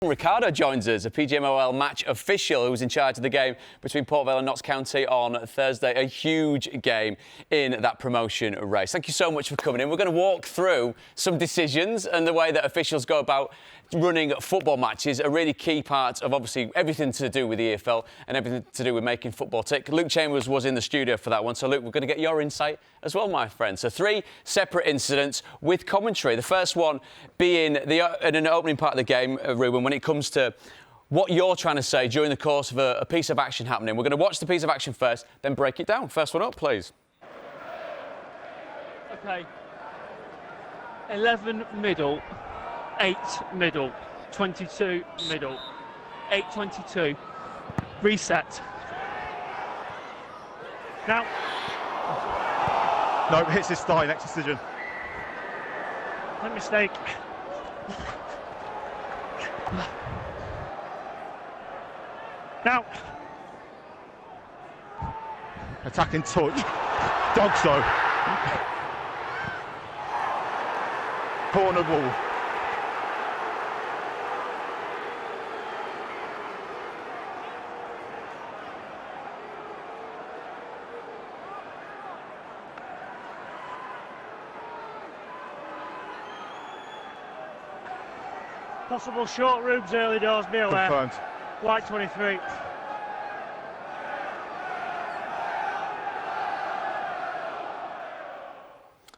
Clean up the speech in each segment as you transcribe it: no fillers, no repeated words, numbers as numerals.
Ricardo joins us, a PGMOL match official who was in charge of the game between Port Vale and Notts County on Thursday. A huge game in that promotion race. Thank you so much for coming in. We're going to walk through some decisions and the way that officials go about running football matches, a really key part of obviously everything to do with the EFL and everything to do with making football tick. Luke Chambers was in the studio for that one. So, Luke, we're going to get your insight as well, my friend. So, 3 separate incidents with commentary. The first one being in an opening part of the game, Ruebyn, when it comes to what you're trying to say during the course of a piece of action happening. We're going to watch the piece of action first, then break it down. First one up, please. OK. 11 middle, 8 middle, 22 middle, 8:22. Reset. Now. No, hits his thigh, next decision. No mistake. Now. Attacking touch. DOGSO. Corner ball. Possible short rubes early doors, be aware. Confirmed. White 23.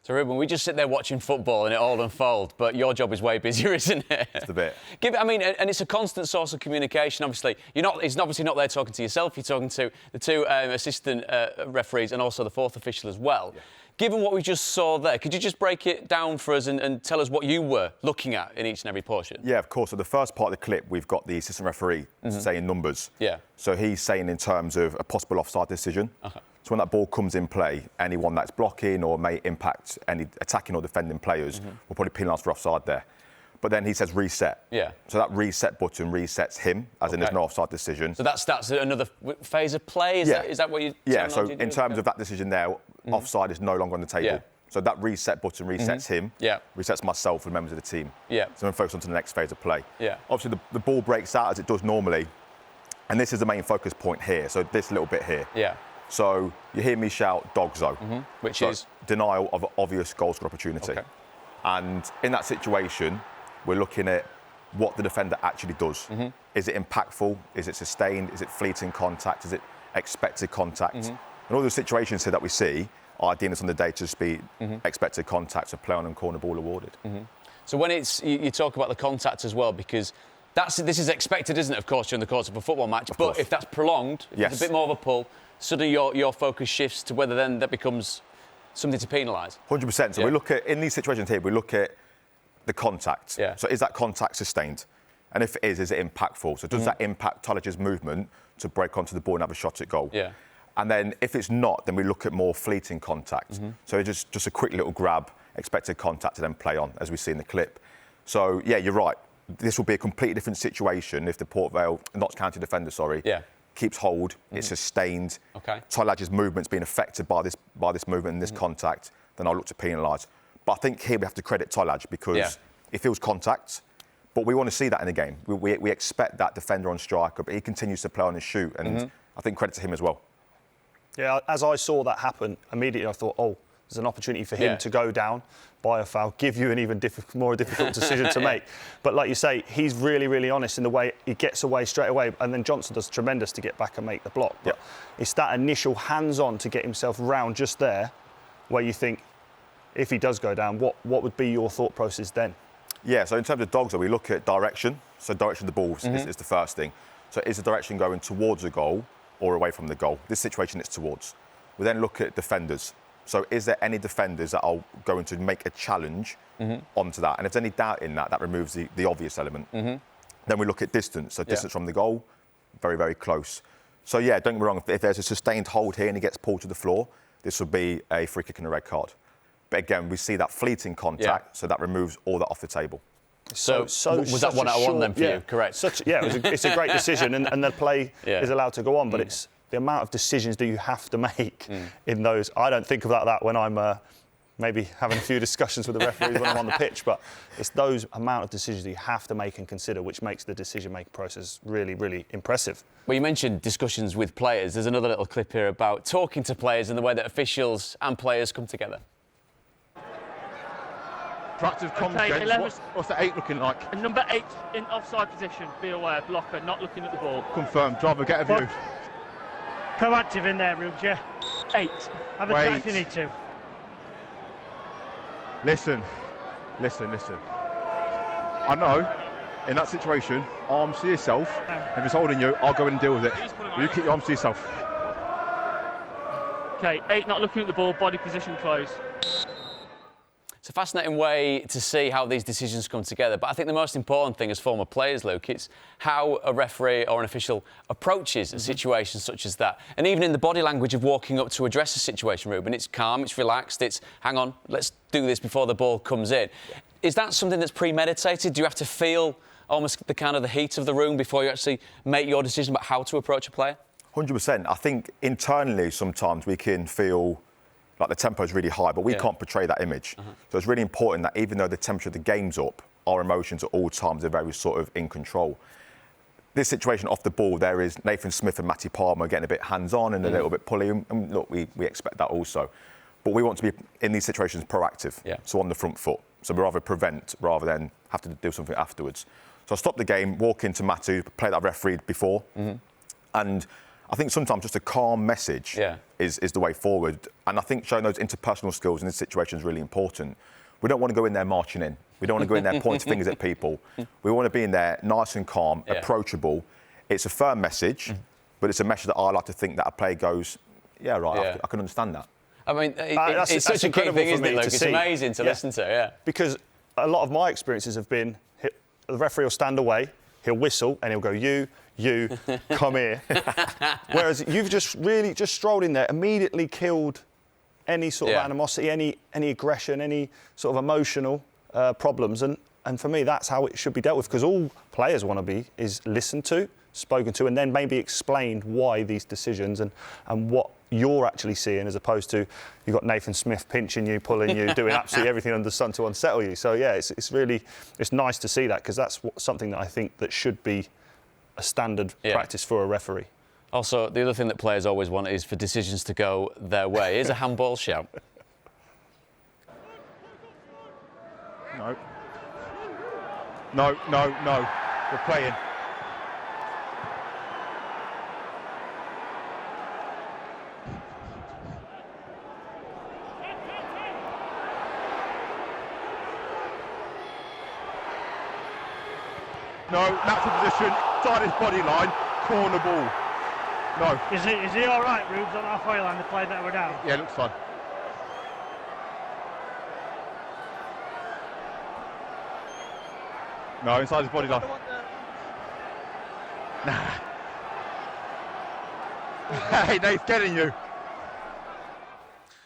So, Ruebyn, we just sit there watching football and it all unfolds, but your job is way busier, isn't it? Just a bit. And it's a constant source of communication, obviously. He's obviously not there talking to yourself, you're talking to the 2 assistant referees and also the 4th official as well. Yeah. Given what we just saw there, could you just break it down for us and tell us what you were looking at in each and every portion? Yeah, of course. So the first part of the clip, we've got the assistant referee saying numbers. Yeah. So he's saying in terms of a possible offside decision. Okay. So when that ball comes in play, anyone that's blocking or may impact any attacking or defending players will probably penalise for offside there. But then he says reset. Yeah. So that reset button resets him, as in there's no offside decision. So that's another phase of play? Is that what you... Yeah, so in terms of that decision there, offside is no longer on the table. Yeah. So that reset button resets him, resets myself and members of the team. Yeah. So I'm focused on to the next phase of play. Yeah. Obviously, the ball breaks out as it does normally, and this is the main focus point here, so this little bit here. Yeah. So you hear me shout DOGSO, which is? Denial of obvious goal score opportunity. Okay. And in that situation, we're looking at what the defender actually does. Is it impactful? Is it sustained? Is it fleeting contact? Is it expected contact? And all the situations here that we see are deemed on the data to be expected contact, so play on and corner ball awarded. So when you talk about the contact as well, because this is expected, isn't it, of course, during the course of a football match. But if that's prolonged, if there's a bit more of a pull, suddenly your focus shifts to whether then that becomes something to penalise. 100%. So we look at, in these situations here, we look at the contact. Yeah. So is that contact sustained? And if it is it impactful? So does that impact Tolledge's movement to break onto the ball and have a shot at goal? Yeah. And then if it's not, then we look at more fleeting contact. So just a quick little grab, expected contact to then play on, as we see in the clip. So, yeah, you're right. This will be a completely different situation if the Port Vale, Notts County defender, keeps hold, it's sustained. Okay. Tolledge's movement's been affected by this movement and this contact, then I'll look to penalise. But I think here we have to credit Tolledge because it feels contact, but we want to see that in the game. We expect that defender on striker, but he continues to play on and shoot, and I think credit to him as well. Yeah, as I saw that happen, immediately I thought, there's an opportunity for him to go down, by a foul, give you an even more difficult decision to make. But like you say, he's really, really honest in the way he gets away straight away, and then Johnson does tremendous to get back and make the block. But it's that initial hands-on to get himself round just there, where you think, if he does go down, what would be your thought process then? Yeah, so in terms of DOGSO, we look at direction. So direction of the ball is the first thing. So is the direction going towards the goal or away from the goal? This situation it's towards. We then look at defenders. So is there any defenders that are going to make a challenge onto that? And if there's any doubt in that, that removes the obvious element. Then we look at distance. So distance from the goal, very, very close. So, yeah, don't get me wrong, if there's a sustained hold here and he gets pulled to the floor, this would be a free kick and a red card. But again, we see that fleeting contact, so that removes all that off the table. So was that 1-1 then for you? Correct. It's a great decision, and the play is allowed to go on, but it's the amount of decisions that you have to make in those. I don't think about that when I'm maybe having a few discussions with the referees when I'm on the pitch, but it's those amount of decisions you have to make and consider, which makes the decision-making process really, really impressive. Well, you mentioned discussions with players. There's another little clip here about talking to players and the way that officials and players come together. Proactive comms, Okay, what's the 8 looking like? And number 8 in offside position. Be aware, blocker, not looking at the ball. Confirmed. Driver, get a view. Proactive in there, Rubes, yeah. 8. Have a chat if you need to. Listen. I know, in that situation, arms to yourself. If it's holding you, I'll go in and deal with it. You keep your arms to yourself. Okay, 8 not looking at the ball, body position closed. It's a fascinating way to see how these decisions come together. But I think the most important thing as former players, Luke, it's how a referee or an official approaches a situation such as that. And even in the body language of walking up to address a situation, Ruebyn, it's calm, it's relaxed, it's, hang on, let's do this before the ball comes in. Is that something that's premeditated? Do you have to feel almost the kind of the heat of the room before you actually make your decision about how to approach a player? 100%. I think internally sometimes we can feel like the tempo is really high, but we can't portray that image. So it's really important that even though the temperature of the game's up, our emotions at all times are very sort of in control. This situation off the ball, there is Nathan Smith and Matty Palmer getting a bit hands-on and a little bit pully, and look, we expect that also. But we want to be, in these situations, proactive, so on the front foot. So we rather prevent rather than have to do something afterwards. So I stop the game, walk into Matty, play that I've refereed before, and I think sometimes just a calm message is the way forward. And I think showing those interpersonal skills in this situation is really important. We don't want to go in there marching in. We don't want to go in there pointing fingers at people. We want to be in there nice and calm, approachable. It's a firm message, but it's a message that I like to think that a player goes, I can understand that. I mean, it's such a key thing, isn't it, Luke? It's amazing to listen to, Because a lot of my experiences have been, the referee will stand away, he'll whistle, and he'll go, you, come here. Whereas you've just really just strolled in there, immediately killed any sort of animosity, any aggression, any sort of emotional problems. And for me, that's how it should be dealt with, because all players want to be is listened to, spoken to, and then maybe explained why these decisions and what you're actually seeing, as opposed to you've got Nathan Smith pinching you, pulling you, doing absolutely everything under the sun to unsettle you. So yeah, it's really nice to see that, because that's something that I think that should be a standard practice for a referee. Also, the other thing that players always want is for decisions to go their way. Here's a handball shout. No. We're playing. No, natural position, side his body line, corner ball. No. Is he all right, Rubes, on halfway line, the play that we're down? Yeah, looks fine. No, inside his body line. Nah. Hey, Nate's getting you.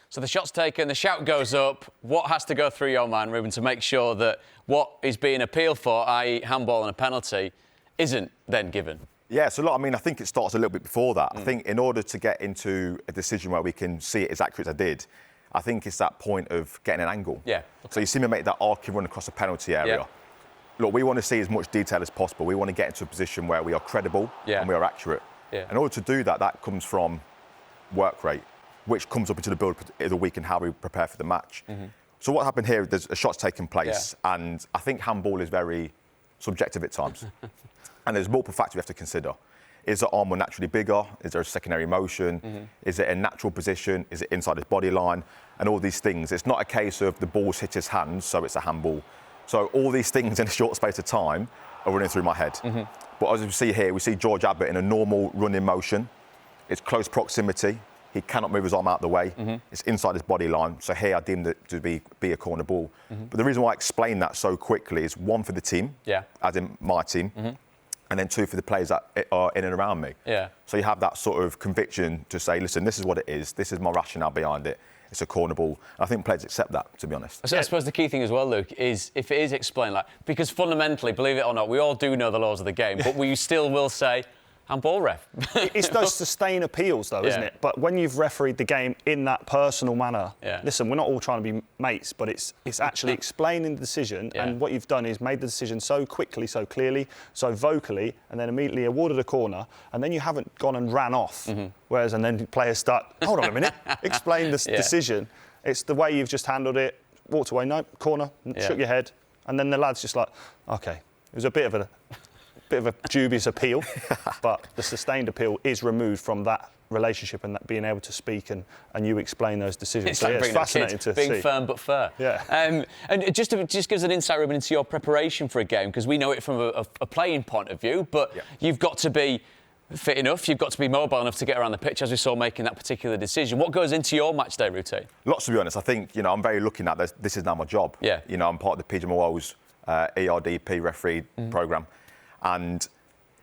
So the shot's taken, the shout goes up. What has to go through your mind, Ruebyn, to make sure that what is being appealed for, i.e. handball and a penalty, isn't then given? Yeah, so look, I mean, I think it starts a little bit before that. I think in order to get into a decision where we can see it as accurate as I did, I think it's that point of getting an angle. Yeah. Okay. So you see me make that arcing run across the penalty area. Yeah. Look, we want to see as much detail as possible. We want to get into a position where we are credible and we are accurate. Yeah. In order to do that, that comes from work rate, which comes up into the build of the week and how we prepare for the match. So what happened here, there's a shot's taking place, and I think handball is very subjective at times. And there's multiple factors we have to consider. Is the arm naturally bigger? Is there a secondary motion? Is it a natural position? Is it inside his body line? And all these things. It's not a case of the ball's hit his hands, so it's a handball. So all these things in a short space of time are running through my head. But as we see here, we see George Abbott in a normal running motion. It's close proximity. He cannot move his arm out of the way. It's inside his body line. So here I deemed it to be a corner ball. But the reason why I explain that so quickly is, one, for the team, as in my team, and then two, for the players that are in and around me. So you have that sort of conviction to say, listen, this is what it is. This is my rationale behind it. It's a corner ball. And I think players accept that, to be honest. So I suppose the key thing as well, Luke, is if it is explained, like, because fundamentally, believe it or not, we all do know the laws of the game, but we still will say, handball ref. It's those sustained appeals, though, isn't it? But when you've refereed the game in that personal manner, listen, we're not all trying to be mates, but it's actually explaining the decision, and what you've done is made the decision so quickly, so clearly, so vocally, and then immediately awarded a corner, and then you haven't gone and ran off, whereas, and then players start, hold on a minute, explain the decision. It's the way you've just handled it, walked away, no, corner, shook your head, and then the lad's just like, OK, it was a bit of a dubious appeal, but the sustained appeal is removed from that relationship and that being able to speak and you explain those decisions. It's like it's fascinating to see. Being firm but fair. Yeah. And just gives an insight, Ruebyn, into your preparation for a game, because we know it from a playing point of view, but you've got to be fit enough, you've got to be mobile enough to get around the pitch, as we saw making that particular decision. What goes into your match day routine? Lots, to be honest. I think, I'm very lucky that this is now my job. Yeah. I'm part of the PGMOL's ERDP referee programme, and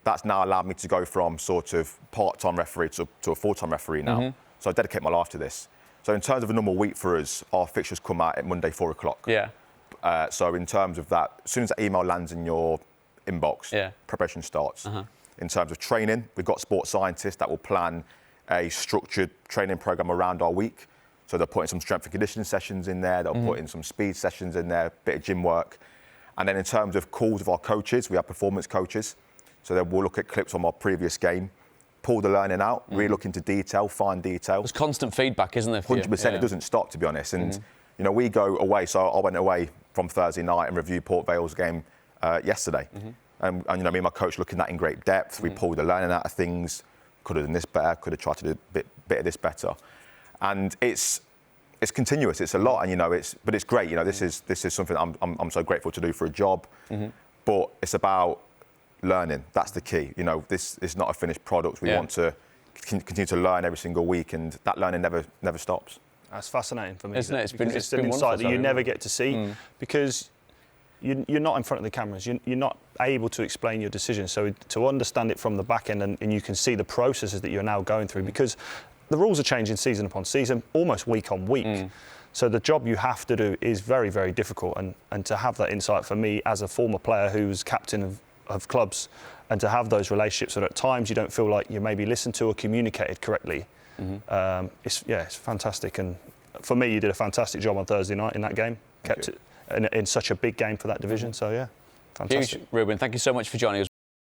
that's now allowed me to go from sort of part-time referee to a full-time referee now. So I dedicate my life to this. So in terms of a normal week for us, our fixtures come out at Monday, 4 o'clock. Yeah. So in terms of that, as soon as that email lands in your inbox, preparation starts. In terms of training, we've got sports scientists that will plan a structured training programme around our week. So they're putting some strength and conditioning sessions in there, they'll put in some speed sessions in there, a bit of gym work. And then in terms of calls with our coaches, we have performance coaches. So then we'll look at clips from our previous game, pull the learning out, really look into detail, fine detail. There's constant feedback, isn't there? 100%, it doesn't stop, to be honest. And, we go away. So I went away from Thursday night and reviewed Port Vale's game yesterday. And me and my coach looking at that in great depth. We pulled the learning out of things. Could have done this better. Could have tried to do a bit of this better. And it's continuous. It's a lot, and but it's great. This is something I'm so grateful to do for a job. But it's about learning. That's the key. This is not a finished product. We want to continue to learn every single week, and that learning never stops. That's fascinating for me, isn't it? It's an insight that you never get to see because you're not in front of the cameras. You're not able to explain your decisions. So to understand it from the back end and you can see the processes that you're now going through, because the rules are changing season upon season, almost week on week. So the job you have to do is very, very difficult. And to have that insight for me as a former player who was captain of clubs, and to have those relationships that at times you don't feel like you're maybe listened to or communicated correctly, it's fantastic. And for me, you did a fantastic job on Thursday night in that game. Kept it in such a big game for that division. So, yeah, fantastic. Huge, Ruebyn. Thank you so much for joining us.